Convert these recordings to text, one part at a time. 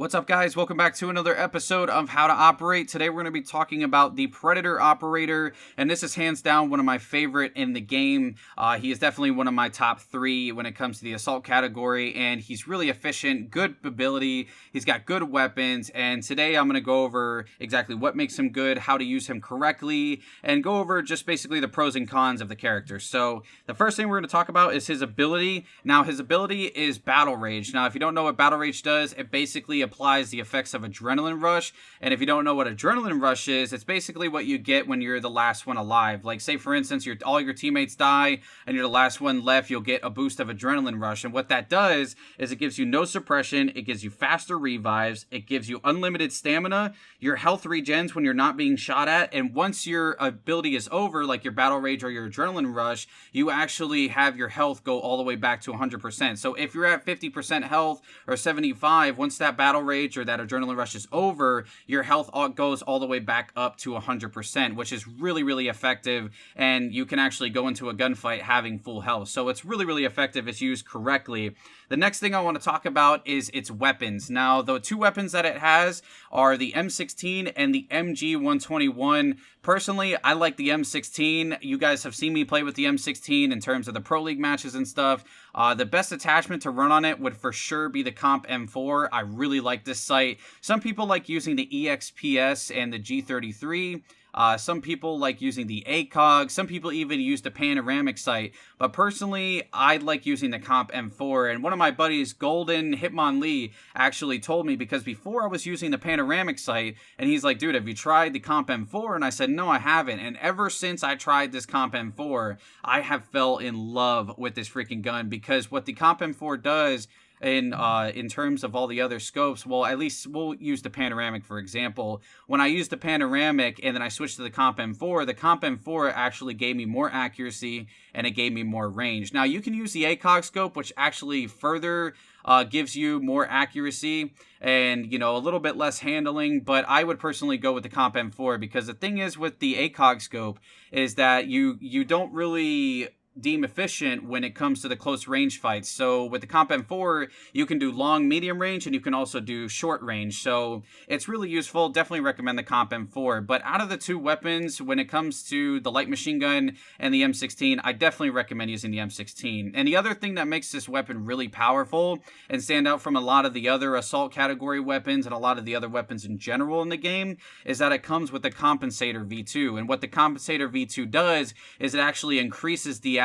What's up, guys? Welcome back to another episode of How to Operate. Today we're going to be talking about the Predator Operator, and this is hands down one of my favorite in the game. He is definitely one of my top 3 when it comes to the assault category, and he's really efficient, good ability, he's got good weapons, and today I'm going to go over exactly what makes him good, how to use him correctly, and go over just basically the pros and cons of the character. So the first thing we're going to talk about is his ability. Now, his ability is Battle Rage. Now, if you don't know what Battle Rage does, it basically applies the effects of Adrenaline Rush. And if you don't know what Adrenaline Rush is, it's basically what you get when you're the last one alive. Like, say for instance, all your teammates die and you're the last one left, you'll get a boost of Adrenaline Rush. And what that does is it gives you no suppression, it gives you faster revives, it gives you unlimited stamina, your health regens when you're not being shot at, and once your ability is over, like your Battle Rage or your Adrenaline Rush, you actually have your health go all the way back to 100%. So if you're at 50% health or 75, once that Battle Rage or that Adrenaline Rush is over, your health goes all the way back up to 100%, which is really, really effective, and you can actually go into a gunfight having full health. So it's really, really effective if used correctly. The next thing I want to talk about is its weapons. Now, the 2 weapons that it has are the M16 and the MG121. Personally, I like the M16. You guys have seen me play with the M16 in terms of the Pro League matches and stuff. The best attachment to run on it would for sure be the Comp M4. I really like this sight. Some people like using the EXPS and the G33. Some people like using the ACOG. Some people even use the panoramic sight. But personally, I like using the Comp M4. And one of my buddies, Golden Hitmonlee, actually told me, because before I was using the panoramic sight, and he's like, dude, have you tried the Comp M4? And I said, no, I haven't. And ever since I tried this Comp M4, I have fell in love with this freaking gun, because what the Comp M4 does in terms of all the other scopes, well, at least we'll use the panoramic for example. When I used the panoramic and then I switched to the Comp M4 actually gave me more accuracy and it gave me more range. Now, you can use the ACOG scope, which actually further gives you more accuracy and, a little bit less handling, but I would personally go with the Comp M4, because the thing is with the ACOG scope is that you don't really deem efficient when it comes to the close range fights. So with the Comp M4, you can do long, medium range, and you can also do short range. So it's really useful. Definitely recommend the Comp M4. But out of the 2 weapons, when it comes to the light machine gun and the M16, I definitely recommend using the M16. And the other thing that makes this weapon really powerful and stand out from a lot of the other assault category weapons and a lot of the other weapons in general in the game is that it comes with the Compensator V2. And what the Compensator V2 does is it actually increases the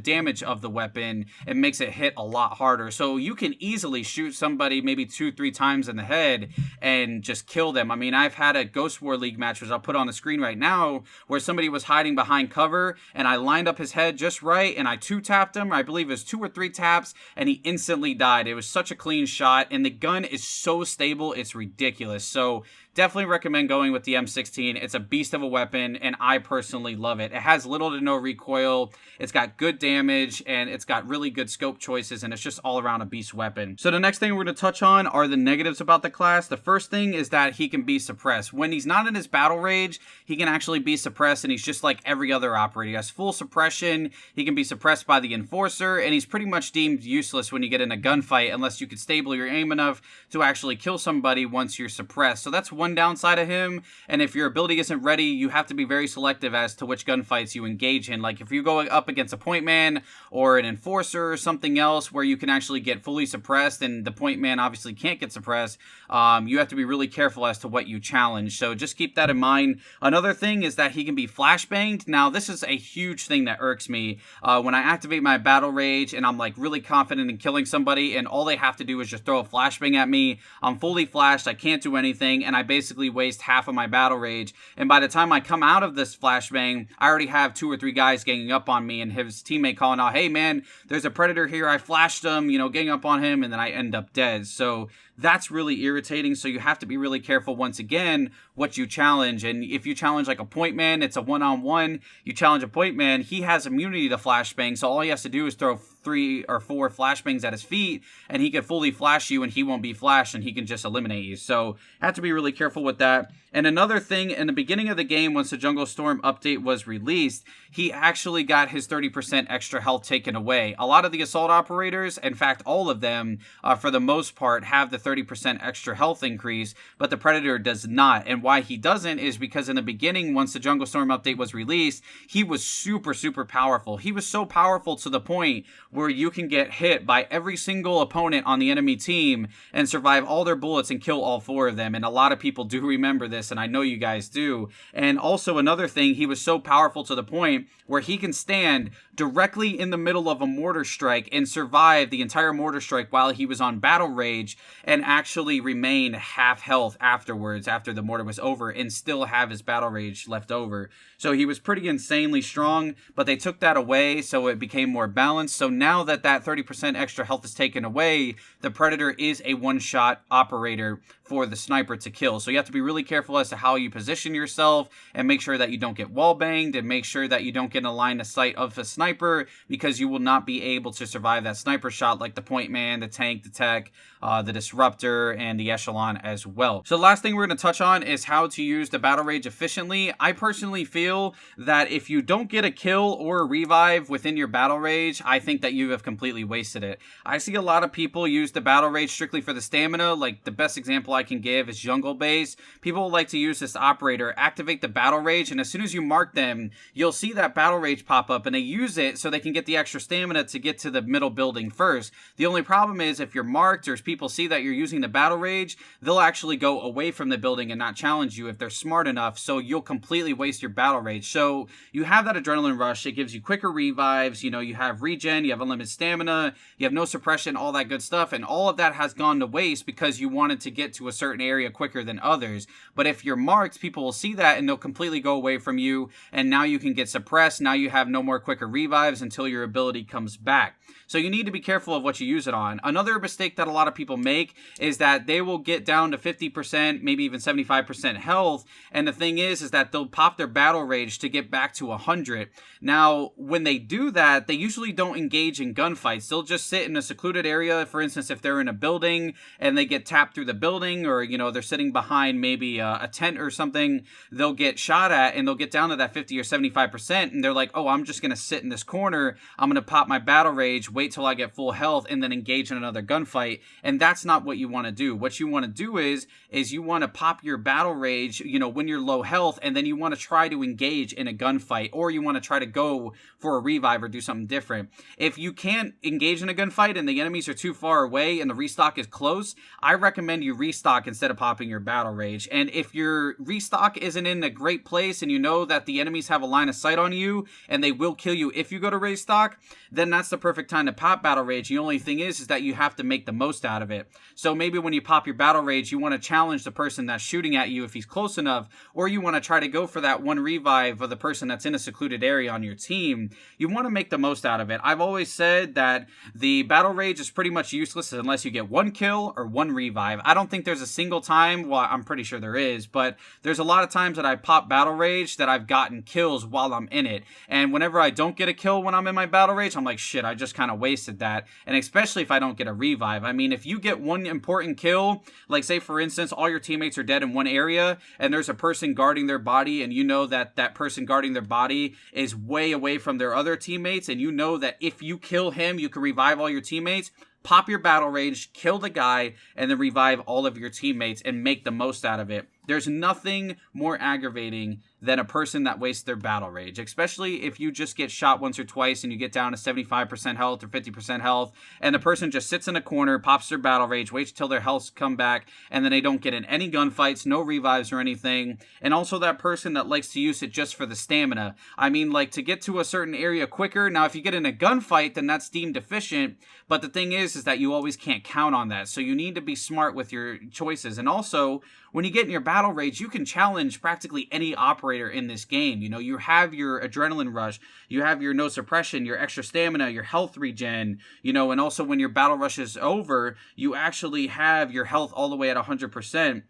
damage of the weapon and makes it hit a lot harder. So you can easily shoot somebody maybe 2-3 times in the head and just kill them. I mean, I've had a Ghost War League match, which I'll put on the screen right now, where somebody was hiding behind cover and I lined up his head just right and I 2-tapped him. I believe it was 2 or 3 taps and he instantly died. It was such a clean shot, and the gun is so stable, it's ridiculous. So definitely recommend going with the M16. It's a beast of a weapon, and I personally love it. It has little to no recoil, it's got good damage, and it's got really good scope choices, and it's just all around a beast weapon. So the next thing we're going to touch on are the negatives about the class. The first thing is that he can be suppressed. When he's not in his Battle Rage, he can actually be suppressed, and he's just like every other operator. He has full suppression, he can be suppressed by the Enforcer, and he's pretty much deemed useless when you get in a gunfight unless you can stable your aim enough to actually kill somebody once you're suppressed. So that's one downside of him, and if your ability isn't ready, you have to be very selective as to which gunfights you engage in. Like if you're going up against a point man or an enforcer or something else where you can actually get fully suppressed and the point man obviously can't get suppressed, you have to be really careful as to what you challenge. So just keep that in mind. Another thing is that he can be flashbanged. Now, this is a huge thing that irks me. When I activate my Battle Rage and I'm like really confident in killing somebody and all they have to do is just throw a flashbang at me, I'm fully flashed, I can't do anything, and I basically waste half of my Battle Rage. And by the time I come out of this flashbang, I already have 2 or 3 guys ganging up on me and his teammate calling out, hey man, there's a predator here, I flashed him, getting up on him, and then I end up dead. So that's really irritating. So you have to be really careful, once again, what you challenge. And if you challenge like a point man, it's a one-on-one. You challenge a point man, he has immunity to flashbang, so all he has to do is throw 3 or 4 flashbangs at his feet and he can fully flash you and he won't be flashed and he can just eliminate you. So have to be really careful with that. And another thing, in the beginning of the game, once the Jungle Storm update was released, he actually got his 30% extra health taken away. A lot of the assault operators, in fact all of them, for the most part, have the 30% extra health increase, but the Predator does not. And why he doesn't is because in the beginning, once the Jungle Storm update was released, he was super, super powerful. He was so powerful to the point where you can get hit by every single opponent on the enemy team and survive all their bullets and kill all 4 of them. And a lot of people do remember this, and I know you guys do. And also another thing, he was so powerful to the point where he can stand directly in the middle of a mortar strike and survive the entire mortar strike while he was on battle rage and actually remain half health afterwards, after the mortar was over, and still have his battle rage left over. So he was pretty insanely strong, but they took that away, so it became more balanced. So now that 30% extra health is taken away, the Predator is a one-shot operator for the sniper to kill. So you have to be really careful as to how you position yourself and make sure that you don't get wall banged and make sure that you don't get in a line of sight of a sniper, because you will not be able to survive that sniper shot like the point man, the tank, the tech, the disruptor, and the echelon as well. So the last thing we're going to touch on is how to use the battle rage efficiently. I personally feel that if you don't get a kill or a revive within your battle rage, I think that you have completely wasted it. I see a lot of people use the battle rage strictly for the stamina. Like, the best example I can give is jungle base. People like to use this operator, activate the battle rage, and as soon as you mark them, you'll see that battle rage pop up, and they use it so they can get the extra stamina to get to the middle building first. The only problem is if you're marked or if people see that you're using the battle rage, they'll actually go away from the building and not challenge you if they're smart enough, so you'll completely waste your battle rage. So you have that adrenaline rush, it gives you quicker revives, you know, you have regen, you have unlimited stamina, you have no suppression, all that good stuff, and all of that has gone to waste because you wanted to get to a certain area quicker than others. But if you're marked, people will see that and they'll completely go away from you, and now you can get suppressed. Now you have no more quicker revives until your ability comes back. So you need to be careful of what you use it on. Another mistake that a lot of people make is that they will get down to 50%, maybe even 75% health, and the thing is that they'll pop their battle rage to get back to 100. Now, when they do that, they usually don't engage in gunfights. They'll just sit in a secluded area. For instance, if they're in a building and they get tapped through the building, or, you know, they're sitting behind maybe a tent or something, they'll get shot at and they'll get down to that 50 or 75%, and they're like, oh, I'm just going to sit in this corner, I'm going to pop my battle rage, wait till I get full health, and then engage in another gunfight. And that's not what you want to do. What you want to do is you want to pop your battle rage, you know, when you're low health, and then you want to try to engage in a gunfight, or you want to try to go for a revive or do something different. If you can't engage in a gunfight and the enemies are too far away and the restock is close, I recommend you restock instead of popping your battle rage. And if your restock isn't in a great place and you know that the enemies have a line of sight on you and they will kill you if you go to restock, then that's the perfect time to pop battle rage. The only thing is that you have to make the most out of it. So maybe when you pop your battle rage, you want to challenge the person that's shooting at you if he's close enough, or you want to try to go for that one revive of the person that's in a secluded area on your team. You want to make the most out of it. I've always said that the battle rage is pretty much useless unless you get one kill or one revive. I don't think there's a single time, well, I'm pretty sure there is, but there's a lot of times that I pop battle rage that I've gotten kills while I'm in it. And whenever I don't get a kill when I'm in my battle rage, I'm like, shit, I just kind of wasted that. And especially if I don't get a revive. I mean, if you get one important kill, like say for instance, all your teammates are dead in one area and there's a person guarding their body, and you know that that person guarding their body is way away from their other teammates, and you know that if you kill him, you can revive all your teammates, pop your battle rage, kill the guy, and then revive all of your teammates and make the most out of it. There's nothing more aggravating than a person that wastes their battle rage, especially if you just get shot once or twice and you get down to 75% health or 50% health, and the person just sits in a corner, pops their battle rage, waits till their health come back, and then they don't get in any gunfights, no revives or anything. And also that person that likes to use it just for the stamina. I mean, like, to get to a certain area quicker. Now, if you get in a gunfight, then that's deemed efficient, but the thing is that you always can't count on that. So you need to be smart with your choices. And also, when you get in your battle rage, you can challenge practically any operator in this game. You know, you have your adrenaline rush, you have your no suppression, your extra stamina, your health regen, you know, and also when your battle rush is over, you actually have your health all the way at 100%.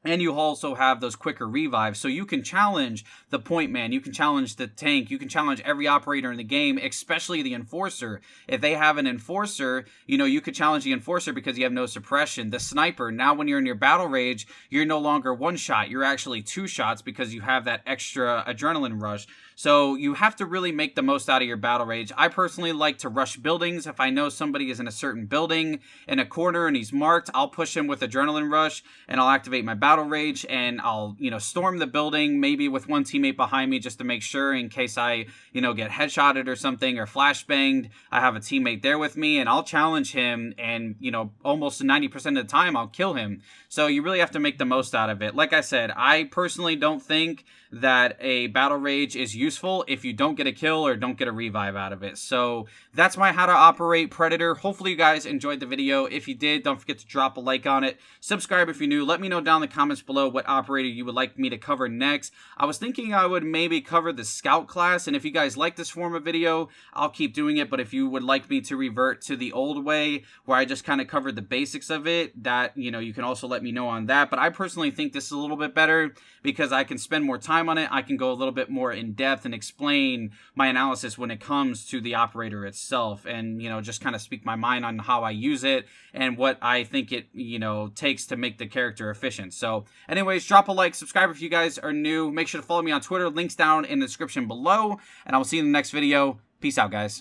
And you also have those quicker revives. So you can challenge the point man, you can challenge the tank, you can challenge every operator in the game, especially the enforcer. If they have an enforcer, you know, you could challenge the enforcer because you have no suppression. The sniper, now when you're in your battle rage, you're no longer one shot, you're actually two shots because you have that extra adrenaline rush. So you have to really make the most out of your battle rage. I personally like to rush buildings. If I know somebody is in a certain building in a corner and he's marked, I'll push him with Adrenaline Rush and I'll activate my battle rage and I'll, storm the building, maybe with one teammate behind me just to make sure in case I, get headshotted or something or flashbanged, I have a teammate there with me, and I'll challenge him, and, almost 90% of the time I'll kill him. So you really have to make the most out of it. Like I said, I personally don't think that a battle rage is useful if you don't get a kill or don't get a revive out of it. So that's my how to operate Predator. Hopefully you guys enjoyed the video. If you did, don't forget to drop a like on it. Subscribe if you're new. Let me know down in the comments below what operator you would like me to cover next. I was thinking I would maybe cover the Scout class, and if you guys like this form of video, I'll keep doing it. But if you would like me to revert to the old way where I just kind of covered the basics of it, that, you can also let me know on that. But I personally think this is a little bit better because I can spend more time on it. I can go a little bit more in depth and explain my analysis when it comes to the operator itself, and just kind of speak my mind on how I use it and what I think it takes to make the character efficient. So anyways, drop a like, subscribe if you guys are new, make sure to follow me on Twitter, links down in the description below, and I will see you in the next video. Peace out, guys.